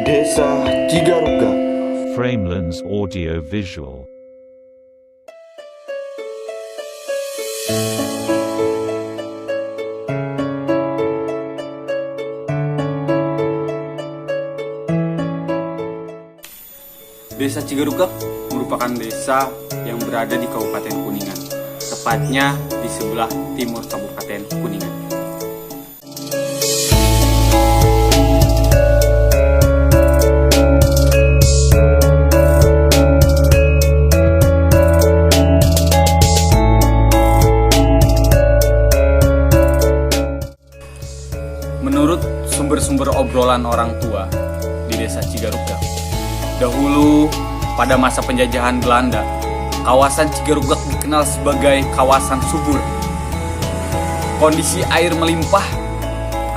Desa Cigaruga. Framelands Audio Visual. Desa Cigarugak merupakan desa yang berada di Kabupaten Kuningan, tepatnya di sebelah timur Kabupaten Kuningan. Menurut sumber-sumber obrolan orang tua di Desa Cigarugak, dahulu pada masa penjajahan Belanda, kawasan Cigarugak dikenal sebagai kawasan subur. Kondisi air melimpah,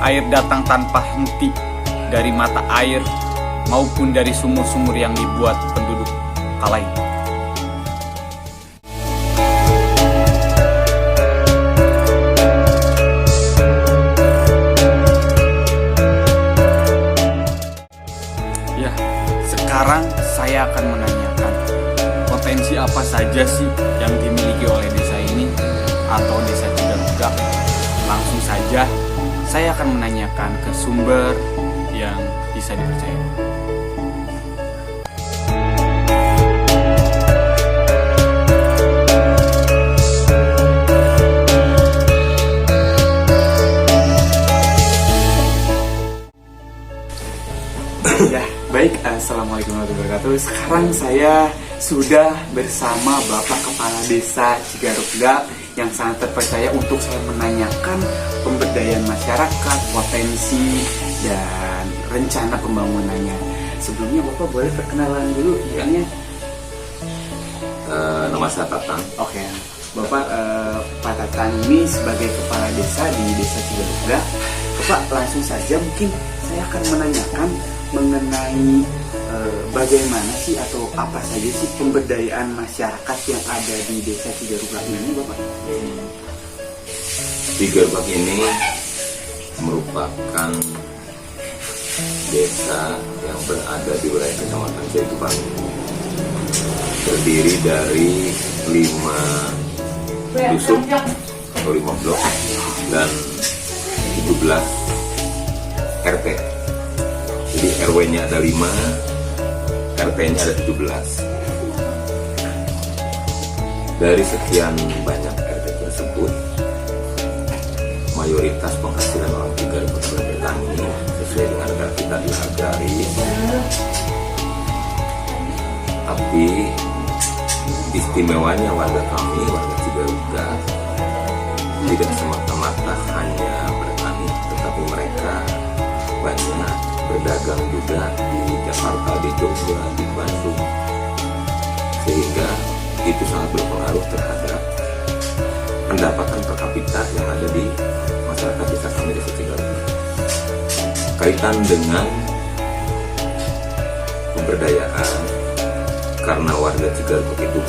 air datang tanpa henti dari mata air maupun dari sumur-sumur yang dibuat penduduk kala itu. Sekarang saya akan menanyakan potensi apa saja sih yang dimiliki oleh desa ini atau Desa Cigarugak. Langsung saja saya akan menanyakan ke sumber yang bisa dipercaya. Ya, baik. Assalamualaikum warahmatullahi wabarakatuh. Sekarang saya sudah bersama Bapak Kepala Desa Cigarugak yang sangat terpercaya untuk saya menanyakan pemberdayaan masyarakat, potensi, dan rencana pembangunannya. Sebelumnya Bapak boleh perkenalan dulu ya? Nama saya Tatang. Oke, Bapak Pak Tatang ini sebagai Kepala Desa di Desa Cigarugak. Bapak langsung saja mungkin saya akan menanyakan mengenai bagaimana sih atau apa saja sih pemberdayaan masyarakat yang ada di Desa Cigarugak ini, Bapak? Cigarugak ini merupakan desa yang berada di wilayah Kecamatan Jayatubang. Terdiri dari 5 dusun atau 5 blok dan 17 RT. Jadi RW-nya ada 5, RT-nya ada 17. Dari sekian banyak RT tersebut, mayoritas penghasilan orang Cigarugak bertani sesuai dengan negara kita di agraris. Tapi istimewanya warga kami, warga Cigarugak, tidak semata-mata hanya bertani, tetapi mereka banyak berdagang juga di Jakarta, di Jogja, di Bandung, sehingga itu sangat berpengaruh terhadap pendapatan per kapita yang ada di masyarakat desa kami, Desa Cigarugak. Kaitan dengan pemberdayaan, karena warga Cigarugak itu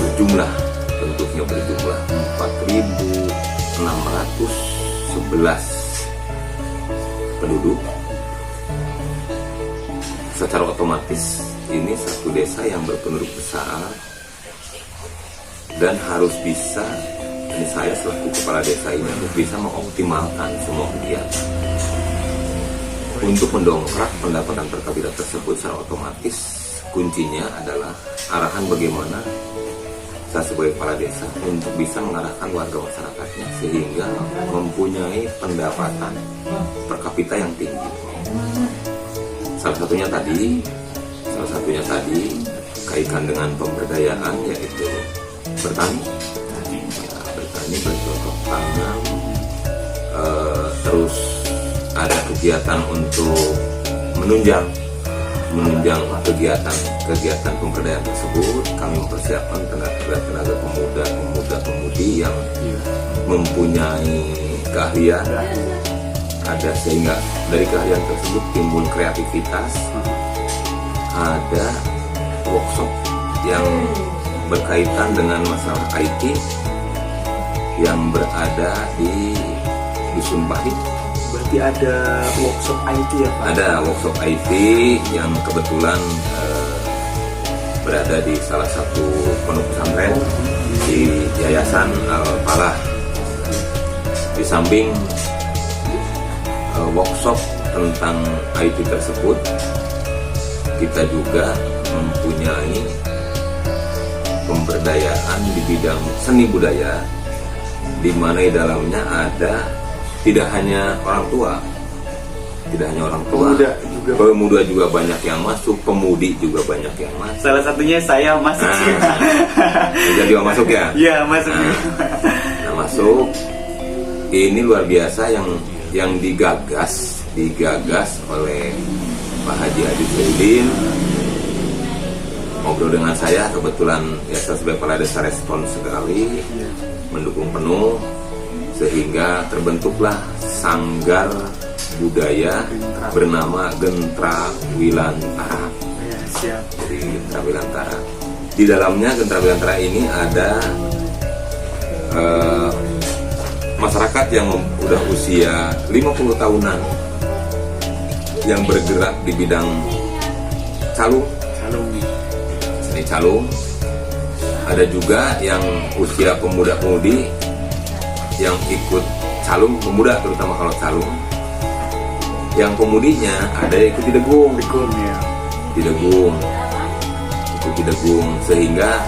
bentuknya berjumlah 4.611 penduduk. Secara otomatis ini satu desa yang berpenduduk besar dan harus bisa, ini saya selaku kepala desa ini harus bisa mengoptimalkan semua kegiatan untuk mendongkrak pendapatan per kapita tersebut. Secara otomatis kuncinya adalah arahan bagaimana saya sebagai kepala desa untuk bisa mengarahkan warga masyarakatnya sehingga mempunyai pendapatan per kapita yang tinggi. Salah satunya tadi kaitan dengan pemberdayaan, yaitu bertani, bercocok tanam, terus ada kegiatan untuk menunjang kegiatan pemberdayaan tersebut. Kami mempersiapkan tenaga pemuda-pemudi yang mempunyai keahlian, ada sehingga dari keahlian tersebut timbul kreativitas. Ada workshop yang berkaitan dengan masalah IT yang berada di Dusun Pahit. Berarti berarti ada workshop IT ya Pak? Ada workshop IT yang kebetulan berada di salah satu pondok pesantren di Yayasan Al-Falah. Di samping workshop tentang IT tersebut, kita juga mempunyai pemberdayaan di bidang seni budaya, di mana di dalamnya ada tidak hanya orang tua, pemuda juga banyak yang masuk, pemudi juga banyak yang masuk. Salah satunya saya masuk. Jadi juga masuk ya? Iya masuk. Nah, masuk. Ini luar biasa yang digagas oleh Pak Haji Adi Zaidin. Ngobrol dengan saya, kebetulan ya saya sebagai kepala desa respon sekali, mendukung penuh, sehingga terbentuklah sanggar budaya bernama Gentra Wilantara. Jadi Gentra Wilantara. Di dalamnya Gentra Wilantara ini ada masyarakat yang udah usia 50 tahunan yang bergerak di bidang calung. Seni calung. Ada juga yang usia pemuda-pemudi yang ikut calung, pemuda terutama kalau calung. Yang pemudinya ada yang ikut degung. Ikut degung, sehingga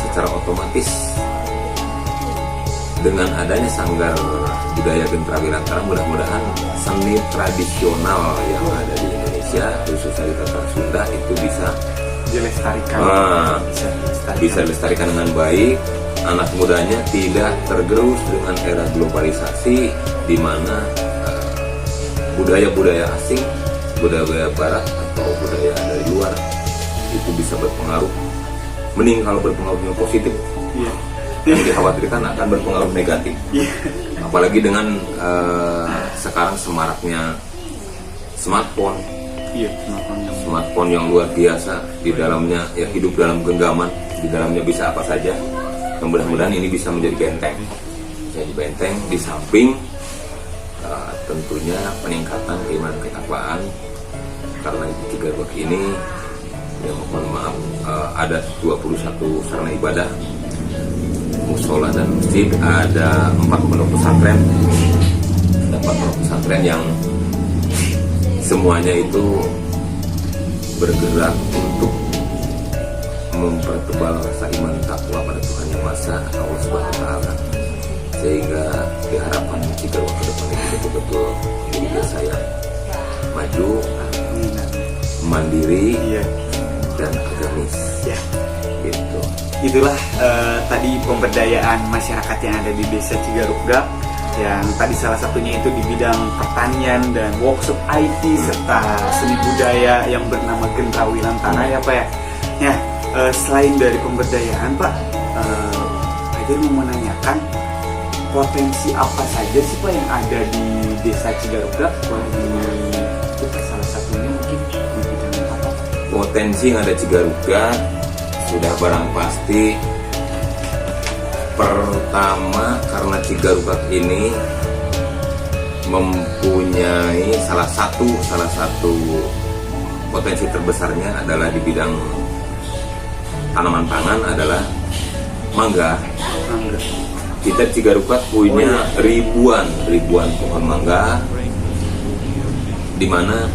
secara otomatis dengan adanya sanggar budaya Gentra Wilantara, mudah-mudahan seni tradisional yang ada di Indonesia, khususnya di Tatar Sunda, itu bisa dilestarikan. Bisa dilestarikan dengan baik. Anak mudanya tidak tergerus dengan era globalisasi, di mana budaya-budaya asing, budaya barat atau budaya dari luar itu bisa berpengaruh. Mending kalau berpengaruhnya positif, yang dikhawatirkan akan berpengaruh negatif. Apalagi dengan sekarang semaraknya smartphone yang luar biasa, di dalamnya ya hidup dalam genggaman, di dalamnya bisa apa saja. Mudah-mudahan ini bisa menjadi benteng, di samping tentunya peningkatan keimanan ketakwaan, karena di Cigaruk ini ya mohon maaf ada 21 sarana ibadah, musola dan masjid, ada 4 pondok pesantren yang semuanya itu bergerak untuk mempertebal rasa iman takwa pada Tuhan Yang Maha Esa, Allah Subhanahu wa Ta'ala, sehingga diharapkan jika waktu depan itu betul-betul menjadi desa yang maju, mandiri, dan agamis. Gitu. Itulah tadi pemberdayaan masyarakat yang ada di Desa Cigarugda, yang tadi salah satunya itu di bidang pertanian dan workshop IT serta seni budaya yang bernama Gentra Wilantara ya Pak ya. Ya, selain dari pemberdayaan Pak, Hadir mau menanyakan potensi apa saja sih Pak yang ada di Desa Cigarugda? Itu salah satunya mungkin di bidang apa? Potensi yang ada Cigarugda sudah barang pasti. Pertama, karena Cigarugda ini mempunyai salah satu potensi terbesarnya adalah di bidang tanaman pangan adalah mangga. Kita Cigarugda punya ribuan pohon mangga, di mana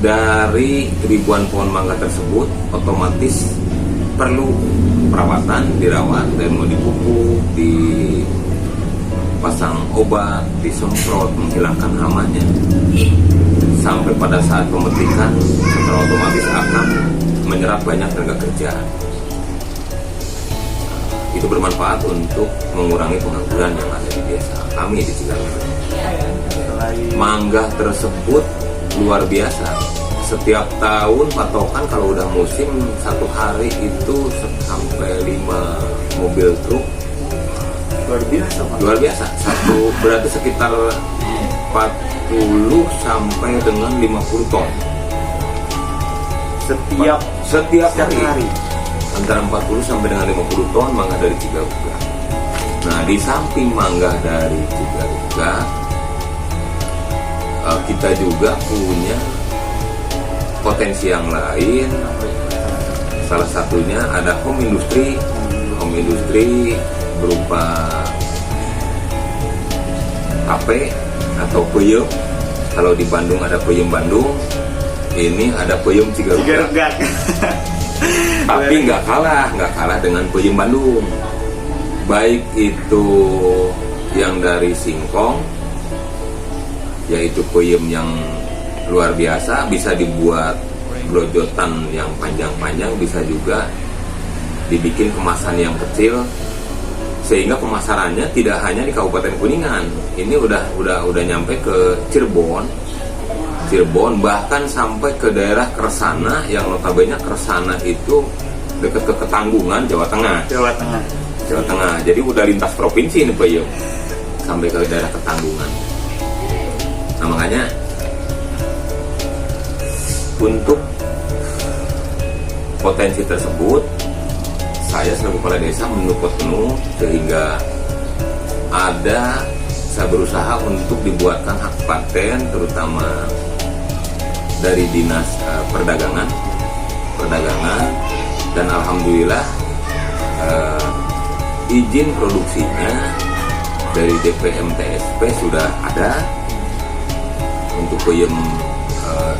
dari ribuan pohon mangga tersebut otomatis perlu perawatan, dirawat, dan mau dipupuk, dipasang obat, disemprot, menghilangkan hamanya, sampai pada saat pemetikan secara otomatis akan menyerap banyak tenaga kerja. Itu bermanfaat untuk mengurangi pengangguran yang ada di desa kami di Cigarugda. Mangga tersebut luar biasa. Setiap tahun patokan kalau udah musim satu hari itu sampai 5 mobil truk. Luar biasa. Satu berarti sekitar 40 sampai dengan 50 ton. Setiap hari. Antara 40 sampai dengan 50 ton mangga dari Cigarugda. Nah, di samping mangga dari Cigarugda, kita juga punya potensi yang lain. Salah satunya ada home industry berupa tape atau peyem. Kalau di Bandung ada peyem Bandung, ini ada peyem Cigarugga. Tapi nggak kalah dengan peyem Bandung. Baik itu yang dari singkong, yaitu peyem yang luar biasa, bisa dibuat blojotan yang panjang-panjang, bisa juga dibikin kemasan yang kecil, sehingga pemasarannya tidak hanya di Kabupaten Kuningan. Ini udah nyampe ke Cirebon, bahkan sampai ke daerah Kersana, yang notabene Kersana itu dekat ke Ketanggungan, Jawa Tengah. Jadi udah lintas provinsi ini peyem sampai ke daerah Ketanggungan. Nah, makanya untuk potensi tersebut saya selaku kepala desa mendukung penuh, sehingga saya berusaha untuk dibuatkan hak paten, terutama dari dinas perdagangan, dan alhamdulillah izin produksinya dari DPMTSP sudah ada untuk peyem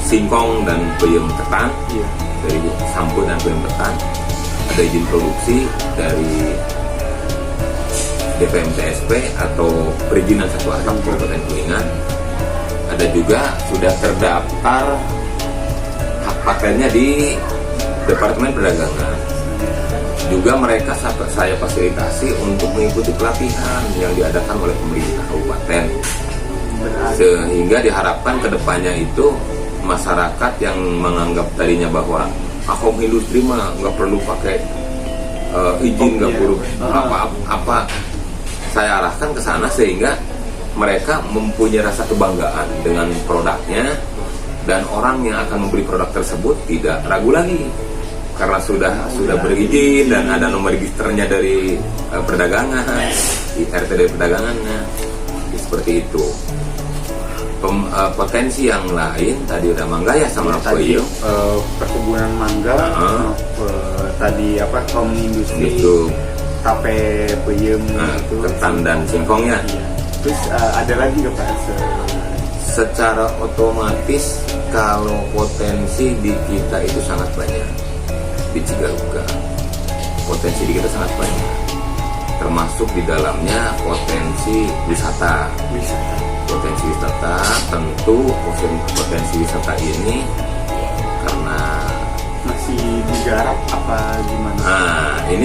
singkong dan peyem ketan, dari sampul dan peyem ketan. Ada izin produksi dari DPMTSP atau perizinan satu atap Kabupaten Kuningan. Ada juga sudah terdaftar hak patennya di Departemen Perdagangan. Juga mereka saya fasilitasi untuk mengikuti pelatihan yang diadakan oleh pemerintah kabupaten, sehingga diharapkan kedepannya itu masyarakat yang menganggap tadinya bahwa home industri mah nggak perlu pakai izin, nggak perlu apa-apa, saya arahkan ke sana sehingga mereka mempunyai rasa kebanggaan dengan produknya, dan orang yang akan membeli produk tersebut tidak ragu lagi karena sudah berizin dan ada nomor registernya dari perdagangan, di RTD perdagangannya. Seperti itu. Potensi yang lain tadi udah mangga ya sama peyem, perkebunan mangga, tadi home industry itu tape, peyem, ketan dan singkongnya. Iya. Terus ada lagi nggak Pak? Secara otomatis kalau potensi di kita itu sangat banyak, di Cigarugga potensi di kita sangat banyak, termasuk di dalamnya potensi wisata. Potensi wisata, tentu potensi wisata ini karena masih digarap apa gimana? Nah, ini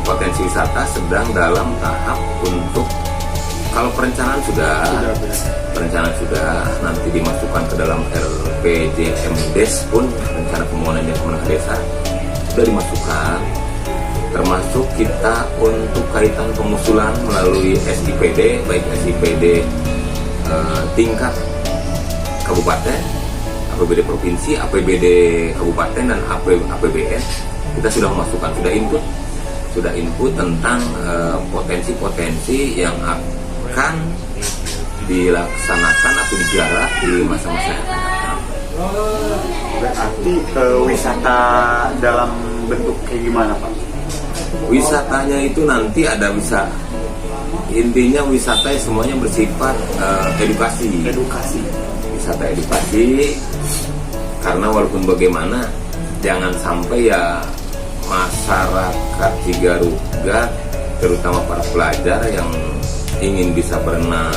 potensi wisata sedang dalam tahap untuk, kalau perencanaan sudah, nanti dimasukkan ke dalam RPJMDes pun, rencana pembangunan dan pemenangan desa sudah dimasukkan, termasuk kita untuk kaitan pengusulan melalui SIPD, baik SIPD tingkat kabupaten, APBD provinsi, APBD kabupaten, dan APBN. Kita sudah memasukkan, sudah input tentang potensi-potensi yang akan dilaksanakan atau digarap di masa-masa yang akan datang. Berarti wisata dalam bentuk kayak gimana Pak? Wisatanya itu nanti ada intinya wisata semuanya bersifat edukasi. Wisata edukasi, karena walaupun bagaimana jangan sampai ya masyarakat Cigarugga, terutama para pelajar yang ingin bisa berenang,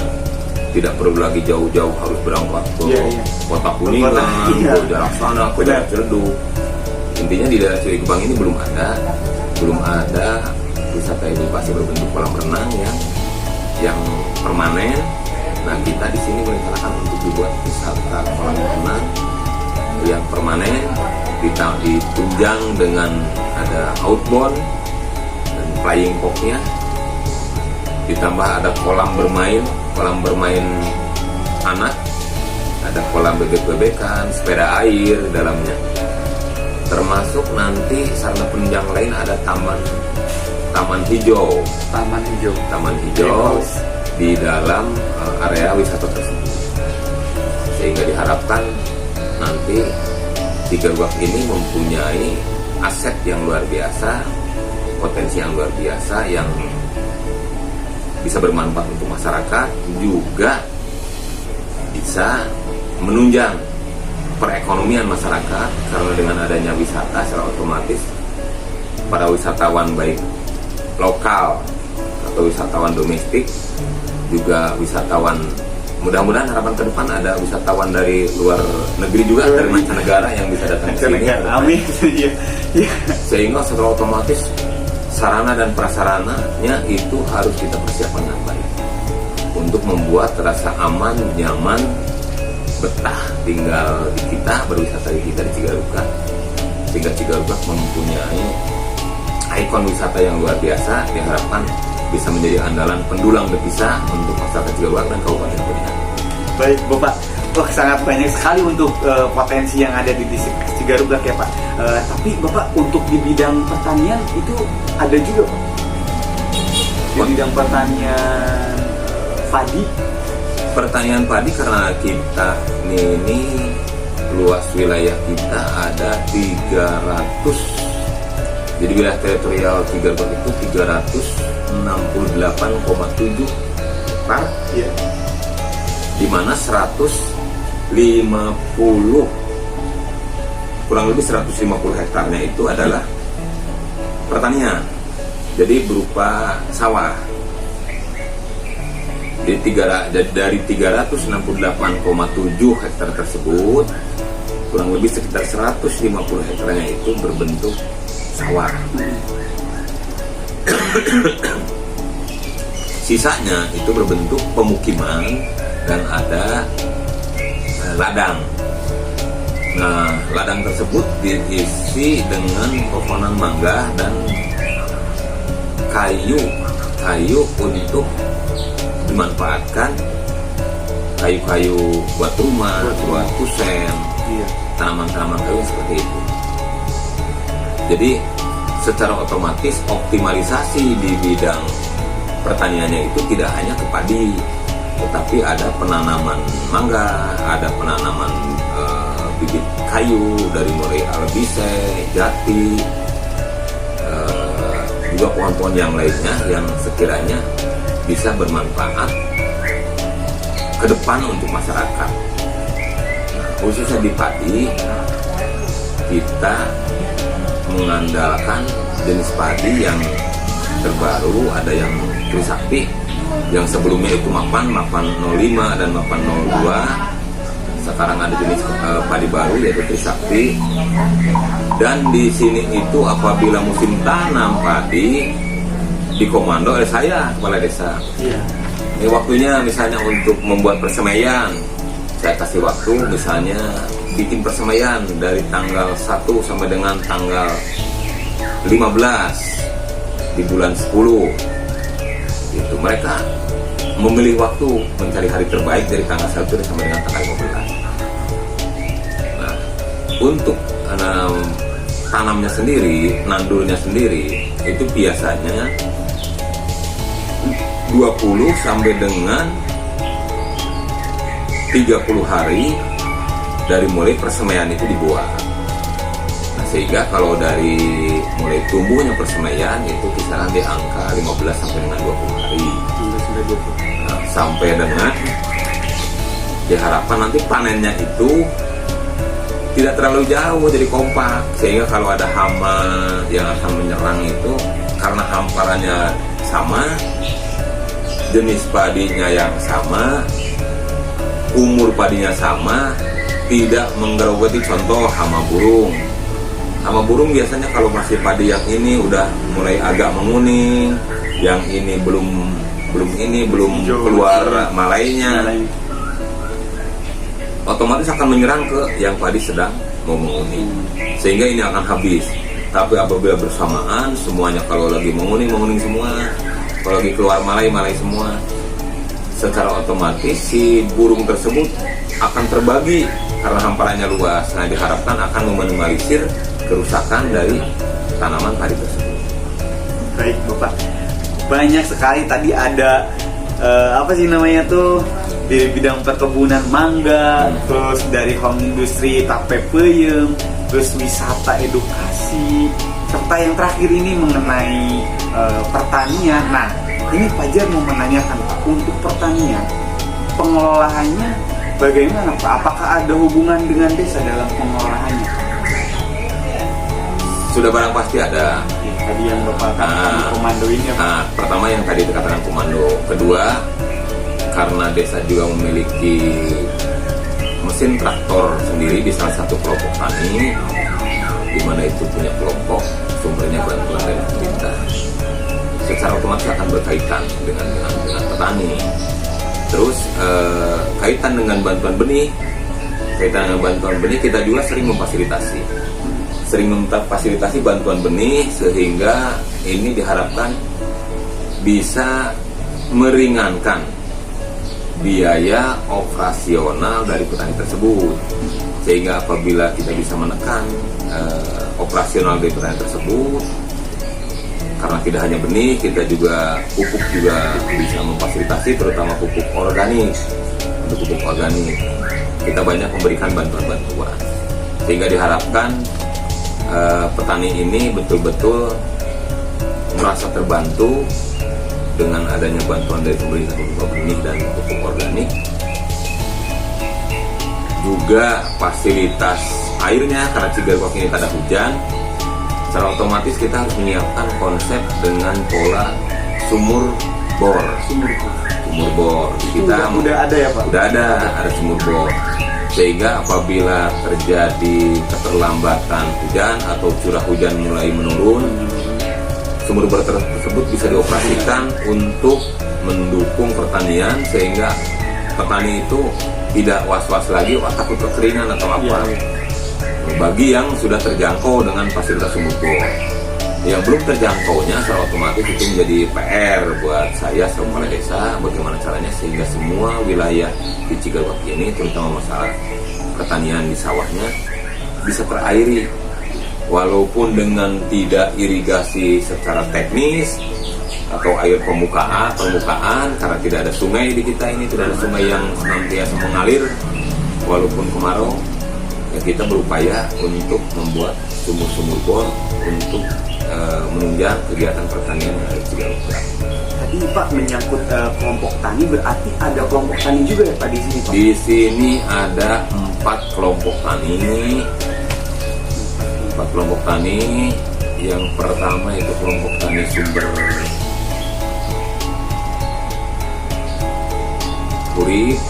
tidak perlu lagi jauh-jauh harus berangkat ke Kota Kuningan, ke Jarak Sana, ke Jarak Ciledug. Intinya di daerah Cirebon ini belum ada wisata edukasi berbentuk kolam renang yang permanen. Nah, kita di sini merencanakan untuk dibuat wisata kolam renang yang permanen, ditunjang dengan ada outbound dan flying fox-nya, ditambah ada kolam bermain anak, ada kolam bebek-bebekan, sepeda air dalamnya, termasuk nanti sarana penunjang lain ada taman hijau di dalam area wisata tersebut. sehingga diharapkan nanti Cigarugak ini mempunyai aset yang luar biasa, potensi yang luar biasa yang bisa bermanfaat untuk masyarakat, juga bisa menunjang perekonomian masyarakat, karena dengan adanya wisata secara otomatis para wisatawan baik lokal atau wisatawan domestik, juga wisatawan, mudah-mudahan harapan ke depan ada wisatawan dari luar negeri juga, dari mancanegara yang bisa datang ke sini. Amin. Sehingga secara otomatis sarana dan prasarananya itu harus kita persiapkan dengan baik untuk membuat rasa aman, nyaman, betah tinggal di kita, berwisata di kita di Cigarugak, sehingga Cigarugak mempunyai ikon wisata yang luar biasa, diharapkan bisa menjadi andalan pendulang devisa untuk masyarakat Cigarugak dan Kabupaten Kuningan. Baik Bapak, wah sangat banyak sekali untuk potensi yang ada di distrik Cigarugak ya Pak. Tapi Bapak untuk di bidang pertanian itu ada juga Pak? Di bidang pertanian padi? Pertanian padi, karena kita ini luas wilayah kita ada 300. Jadi wilayah teritorial Cigarugak itu 368,7 hektar, Iya. di mana 150, kurang lebih 150 hektarnya itu adalah pertanian, jadi berupa sawah. Jadi dari 368,7 hektar tersebut, kurang lebih sekitar 150 hektarnya itu berbentuk sawah. Sisanya itu berbentuk pemukiman dan ada ladang. Nah, ladang tersebut diisi dengan pohonan mangga dan kayu untuk dimanfaatkan, kayu-kayu buat rumah, buat kusen, tanaman-tanaman kayu seperti itu. Jadi secara otomatis optimalisasi di bidang pertaniannya itu tidak hanya ke padi, tetapi ada penanaman mangga, ada penanaman bibit kayu dari mulai albise, jati, juga pohon-pohon yang lainnya yang sekiranya bisa bermanfaat ke depan untuk masyarakat. Nah, khususnya di padi, kita mengandalkan jenis padi yang terbaru, ada yang Trisakti, yang sebelumnya itu Mapan 05 dan Mapan 02. Sekarang ada jenis padi baru yaitu Trisakti. Dan di sini itu apabila musim tanam padi dikomando oleh saya, kepala desa. Ini waktunya misalnya untuk membuat persemaian, saya kasih waktu misalnya bikin persemaian dari tanggal 1 sampai dengan tanggal 15 di bulan 10. Itu mereka memilih waktu mencari hari terbaik dari tanggal 1 sampai dengan tanggal 15. Nah, untuk tanamnya sendiri, nandulnya sendiri itu biasanya 20 sampai dengan 30 hari dari mulai persemaian itu dibuat. Nah, sehingga kalau dari mulai tumbuhnya persemaian itu kisaran di angka 15 sampai dengan 20 hari. Nah, sampai dengan diharapkan nanti panennya itu tidak terlalu jauh, jadi kompak, sehingga kalau ada hama yang akan menyerang itu, karena hamparannya sama, jenis padinya yang sama, umur padinya sama, tidak menggerogoti. Contoh hama burung. Hama burung biasanya kalau masih padi yang ini udah mulai agak menguning, yang ini belum keluar malainya, otomatis akan menyerang ke yang padi sedang mau menguning, sehingga ini akan habis. Tapi apabila bersamaan semuanya, kalau lagi menguning semua, kalau lagi keluar malai semua, secara otomatis si burung tersebut akan terbagi karena hamparannya luas. Nah, diharapkan akan meminimalisir kerusakan dari tanaman padi tersebut. Baik Bapak, banyak sekali tadi ada apa sih namanya tuh dari bidang perkebunan mangga, terus dari home industry tape peyem, terus wisata edukasi, serta yang terakhir ini mengenai pertanian. Nah, ini Fajar mau menanyakan Pak, untuk pertanian pengelolaannya bagaimana Pak? Apakah ada hubungan dengan desa dalam pengelolaannya? Sudah barang pasti ada. Tadi yang Bapak katakan komando ini apa? Nah, pertama yang tadi dikatakan komando. Kedua, karena desa juga memiliki mesin traktor sendiri di salah satu kelompok tani, di mana itu punya kelompok sumbernya bantuan dari pemerintah, secara otomatis akan berkaitan dengan petani. Terus kaitan dengan bantuan benih, kita juga sering memfasilitasi bantuan benih, sehingga ini diharapkan bisa meringankan biaya operasional dari petani tersebut, sehingga apabila kita bisa menekan operasional dari petani tersebut, karena tidak hanya benih, kita juga pupuk juga bisa memfasilitasi, terutama pupuk organik. Untuk pupuk organik kita banyak memberikan bantuan-bantuan, sehingga diharapkan petani ini betul-betul merasa terbantu dengan adanya bantuan dari pemerintah berupa benih dan pupuk organik. Juga fasilitas airnya, karena Cigaruk ini tak ada hujan, secara otomatis kita harus menyiapkan konsep dengan pola sumur bor. Kita udah ada ya Pak? Udah ada sumur bor, sehingga apabila terjadi keterlambatan hujan atau curah hujan mulai menurun, sumur bor tersebut bisa dioperasikan untuk mendukung pertanian, sehingga petani itu tidak was-was lagi takut kekeringan atau apa. Bagi yang sudah terjangkau dengan fasilitas sumur bor, yang belum terjangkaunya secara otomatis itu menjadi PR buat saya sebagai kepala desa, bagaimana caranya sehingga semua wilayah di Cigaruk ini, terutama masalah pertanian di sawahnya, bisa terairi, walaupun dengan tidak irigasi secara teknis atau air permukaan, karena tidak ada sungai di kita ini, tidak ada sungai yang senantiasa mengalir walaupun kemarau. Ya, kita berupaya untuk membuat sumur-sumur bor untuk menunjang kegiatan pertanian yang ada di Cigaruk. Tadi Pak menyangkut kelompok tani, berarti ada kelompok tani juga ya Pak di sini Pak? Di sini ada 4 kelompok tani. 4 kelompok tani. Yang pertama itu kelompok tani sumber kurit,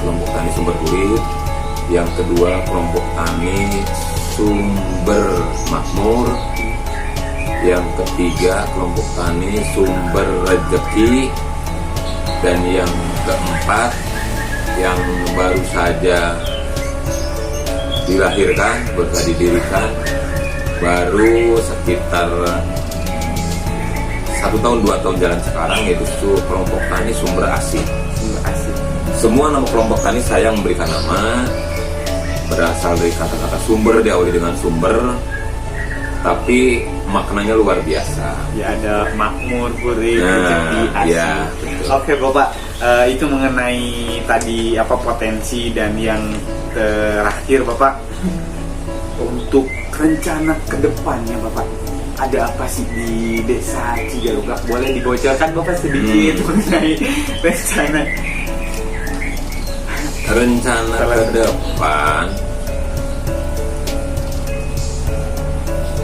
kelompok tani sumber kurit. Yang kedua kelompok tani sumber makmur. Yang ketiga kelompok tani sumber rezeki. Dan yang keempat yang baru saja dilahirkan, didirikan baru sekitar 1 tahun 2 tahun jalan sekarang, yaitu kelompok tani sumber asih. Semua nama kelompok tani saya memberikan nama berasal dari kata-kata sumber, diawali dengan sumber, tapi maknanya luar biasa. Ya, ada makmur, kurit, rezeki, asih. Ya, Oke Bapak, itu mengenai tadi potensi, dan yang terakhir Bapak, untuk rencana kedepannya Bapak, ada apa sih di desa Cigaruk? Boleh dibocorkan Bapak sedikit mengenai rencana ke depan.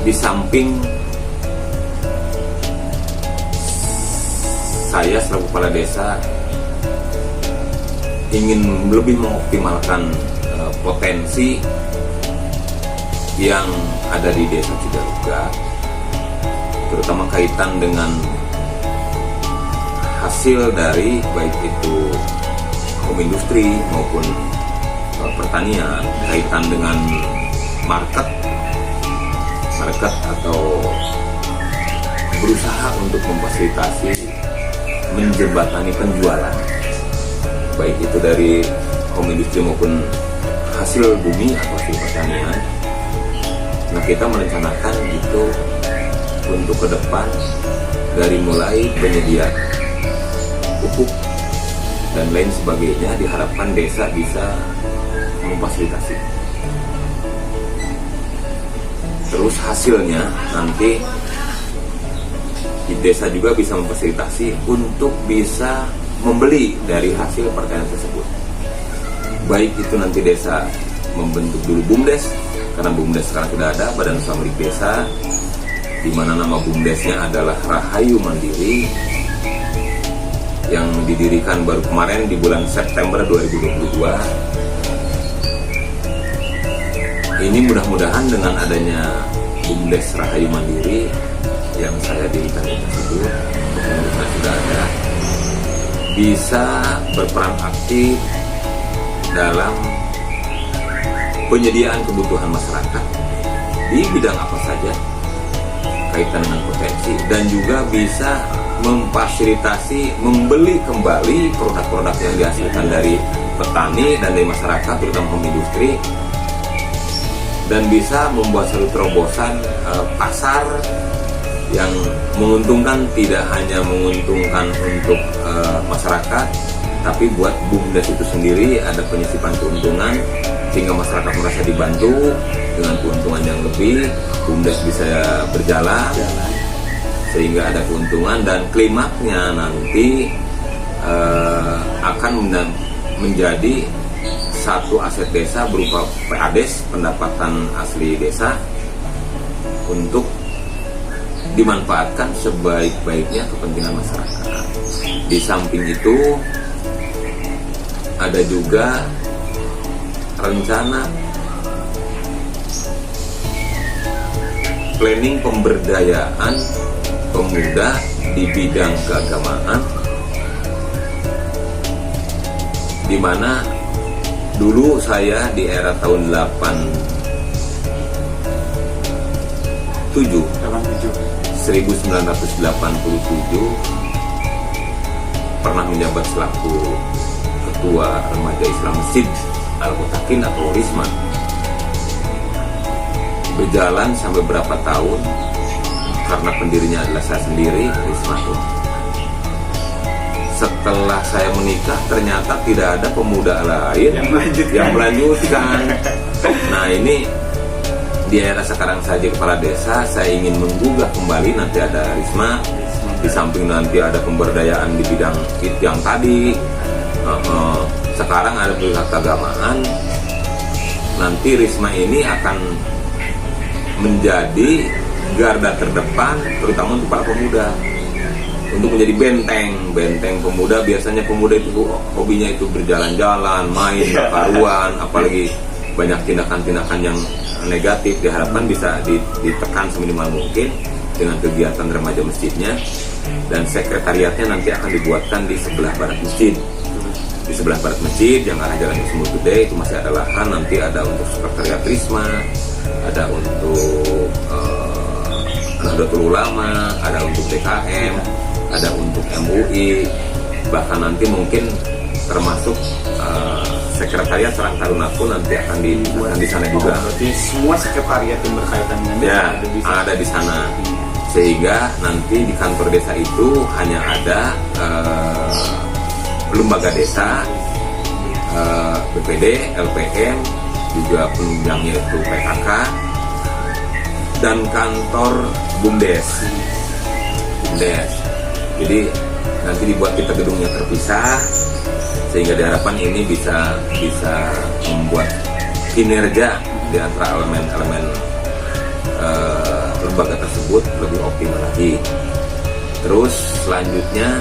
Di samping saya selaku kepala desa ingin lebih mengoptimalkan potensi yang ada di desa Cigaruk, terutama kaitan dengan hasil dari baik itu home industri maupun pertanian, kaitan dengan market atau berusaha untuk memfasilitasi, menjembatani penjualan baik itu dari home industri maupun hasil bumi atau hasil pertanian. Nah, kita merencanakan itu untuk ke depan, dari mulai penyedia pupuk dan lain sebagainya, diharapkan desa bisa memfasilitasi. Terus hasilnya nanti di desa juga bisa memfasilitasi untuk bisa membeli dari hasil pertanian tersebut. Baik itu nanti desa membentuk dulu BUMDes, karena BUMDes sekarang sudah ada, Badan Usaha Milik Desa, di mana nama BUMDesnya adalah Rahayu Mandiri, yang didirikan baru kemarin di bulan September 2022. Ini mudah-mudahan dengan adanya BUMDes Rahayu Mandiri yang saya dirikan tersebut, pengurusnya sudah ada, bisa berperan aktif dalam penyediaan kebutuhan masyarakat di bidang apa saja kaitan dengan potensi, dan juga bisa memfasilitasi membeli kembali produk-produk yang dihasilkan dari petani dan dari masyarakat, terutama industri, dan bisa membuat satu terobosan pasar yang menguntungkan, tidak hanya menguntungkan untuk masyarakat, tapi buat BUMDes itu sendiri ada penyisipan keuntungan, sehingga masyarakat merasa dibantu dengan keuntungan yang lebih. BUMDes bisa berjalan sehingga ada keuntungan, dan klimaknya nanti akan menjadi satu aset desa berupa PADes, pendapatan asli desa, untuk dimanfaatkan sebaik-baiknya kepentingan masyarakat. Di samping itu ada juga rencana planning pemberdayaan pemuda di bidang keagamaan, di mana dulu saya di era tahun 1987 pernah menjabat selaku Ketua Remaja Islam Masjid Al-Mutakin atau Risma. Berjalan sampai berapa tahun, karena pendirinya adalah saya sendiri, Risma itu. Setelah saya menikah, ternyata tidak ada pemuda lain yang melanjutkan. Nah, ini di era sekarang saja kepala desa, saya ingin menggugah kembali, nanti ada Risma, di samping nanti ada pemberdayaan di bidang yang tadi. Sekarang ada bidang keagamaan. Nanti Risma ini akan menjadi garda terdepan, terutama untuk para pemuda, untuk menjadi benteng pemuda. Biasanya pemuda itu hobinya itu berjalan-jalan, main, karuan, apalagi banyak tindakan-tindakan yang negatif. Diharapkan bisa ditekan seminimal mungkin dengan kegiatan remaja masjidnya, dan sekretariatnya nanti akan dibuatkan di sebelah barat masjid. Di sebelah barat masjid yang arah Jalan Semut Gede itu masih ada lahan, nanti ada untuk sekretariat Risma, ada untuk Nahdlatul Ulama, ada untuk DKM, ada untuk MUI, bahkan nanti mungkin termasuk sekretariat Serang Taruna pun nanti akan di sana juga. Berarti semua sekretariat yang berkaitan dengan ya, ada di sana. Sehingga nanti di kantor desa itu hanya ada lembaga desa, BPD, LPM, juga penunjangnya itu PKK, dan kantor BUMDes. Jadi nanti dibuat kita gedungnya terpisah, sehingga diharapkan ini bisa membuat kinerja di antara elemen-elemen lembaga tersebut lebih optimal lagi. Terus selanjutnya,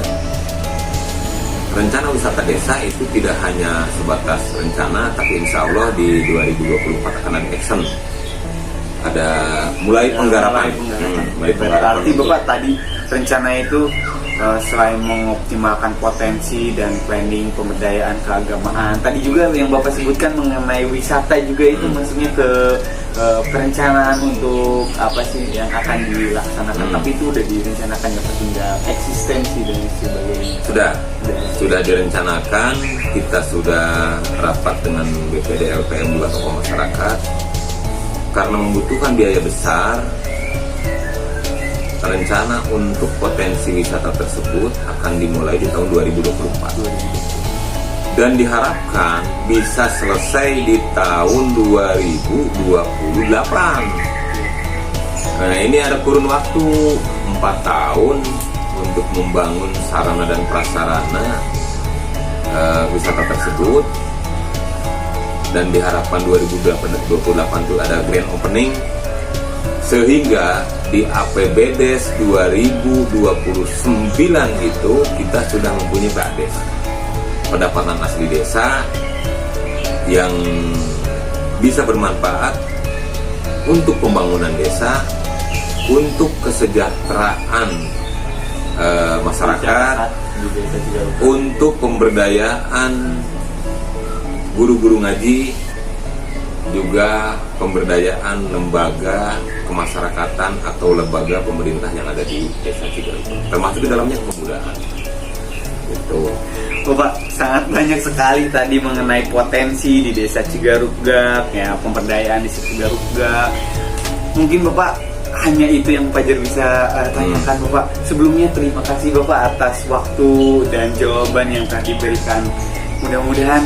rencana wisata desa itu tidak hanya sebatas rencana, tapi insya Allah di 2024 akan ada action. Ada mulai penggarapan. Berarti Bapak tadi rencana itu selain mengoptimalkan potensi dan planning pemberdayaan keagamaan, tadi juga yang Bapak sebutkan mengenai wisata juga, itu maksudnya ke perencanaan untuk apa sih yang akan dilaksanakan, tapi itu udah direncanakan ya, tinggal eksistensi dan sebagainya. Sudah direncanakan. Kita sudah rapat dengan BPD, LPM, juga tokoh masyarakat. Karena membutuhkan biaya besar, rencana untuk potensi wisata tersebut akan dimulai di tahun 2024. dan diharapkan bisa selesai di tahun 2028. Nah, ini ada kurun waktu 4 tahun untuk membangun sarana dan prasarana wisata tersebut, dan diharapkan 2028 itu ada grand opening, sehingga di APBDes 2029 itu kita sudah mempunyai PADES, pendapatan asli desa, yang bisa bermanfaat untuk pembangunan desa, untuk kesejahteraan masyarakat, untuk pemberdayaan guru-guru ngaji, juga pemberdayaan lembaga kemasyarakatan atau lembaga pemerintah yang ada di Desa Cigaruk, termasuk di dalamnya pemudahan. Itu. Bapak sangat banyak sekali tadi mengenai potensi di Desa Cigarugap, ya, pemberdayaan di Cigarugap. Mungkin Bapak hanya itu yang Fajar bisa tanyakan, Bapak. Sebelumnya terima kasih Bapak atas waktu dan jawaban yang tadi diberikan. Mudah-mudahan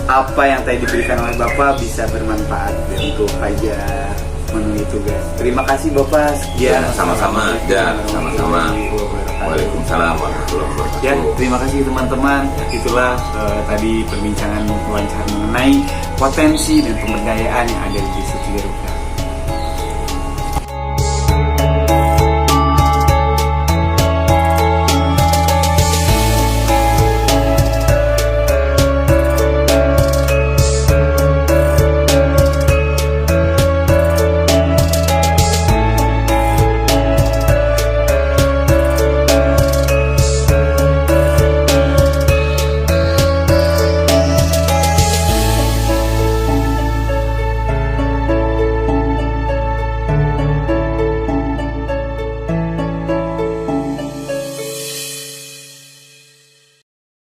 apa yang tadi diberikan oleh Bapak bisa bermanfaat untuk Fajar memenuhi tugas. Terima kasih Bapak. Sekian. Sama-sama, dan sama-sama. Waalaikumsalam warahmatullahi wabarakatuh. Ya, terima kasih teman-teman. Itulah tadi perbincangan wawancara mengenai potensi dan pemberdayaan yang ada di Desa Cigarugap.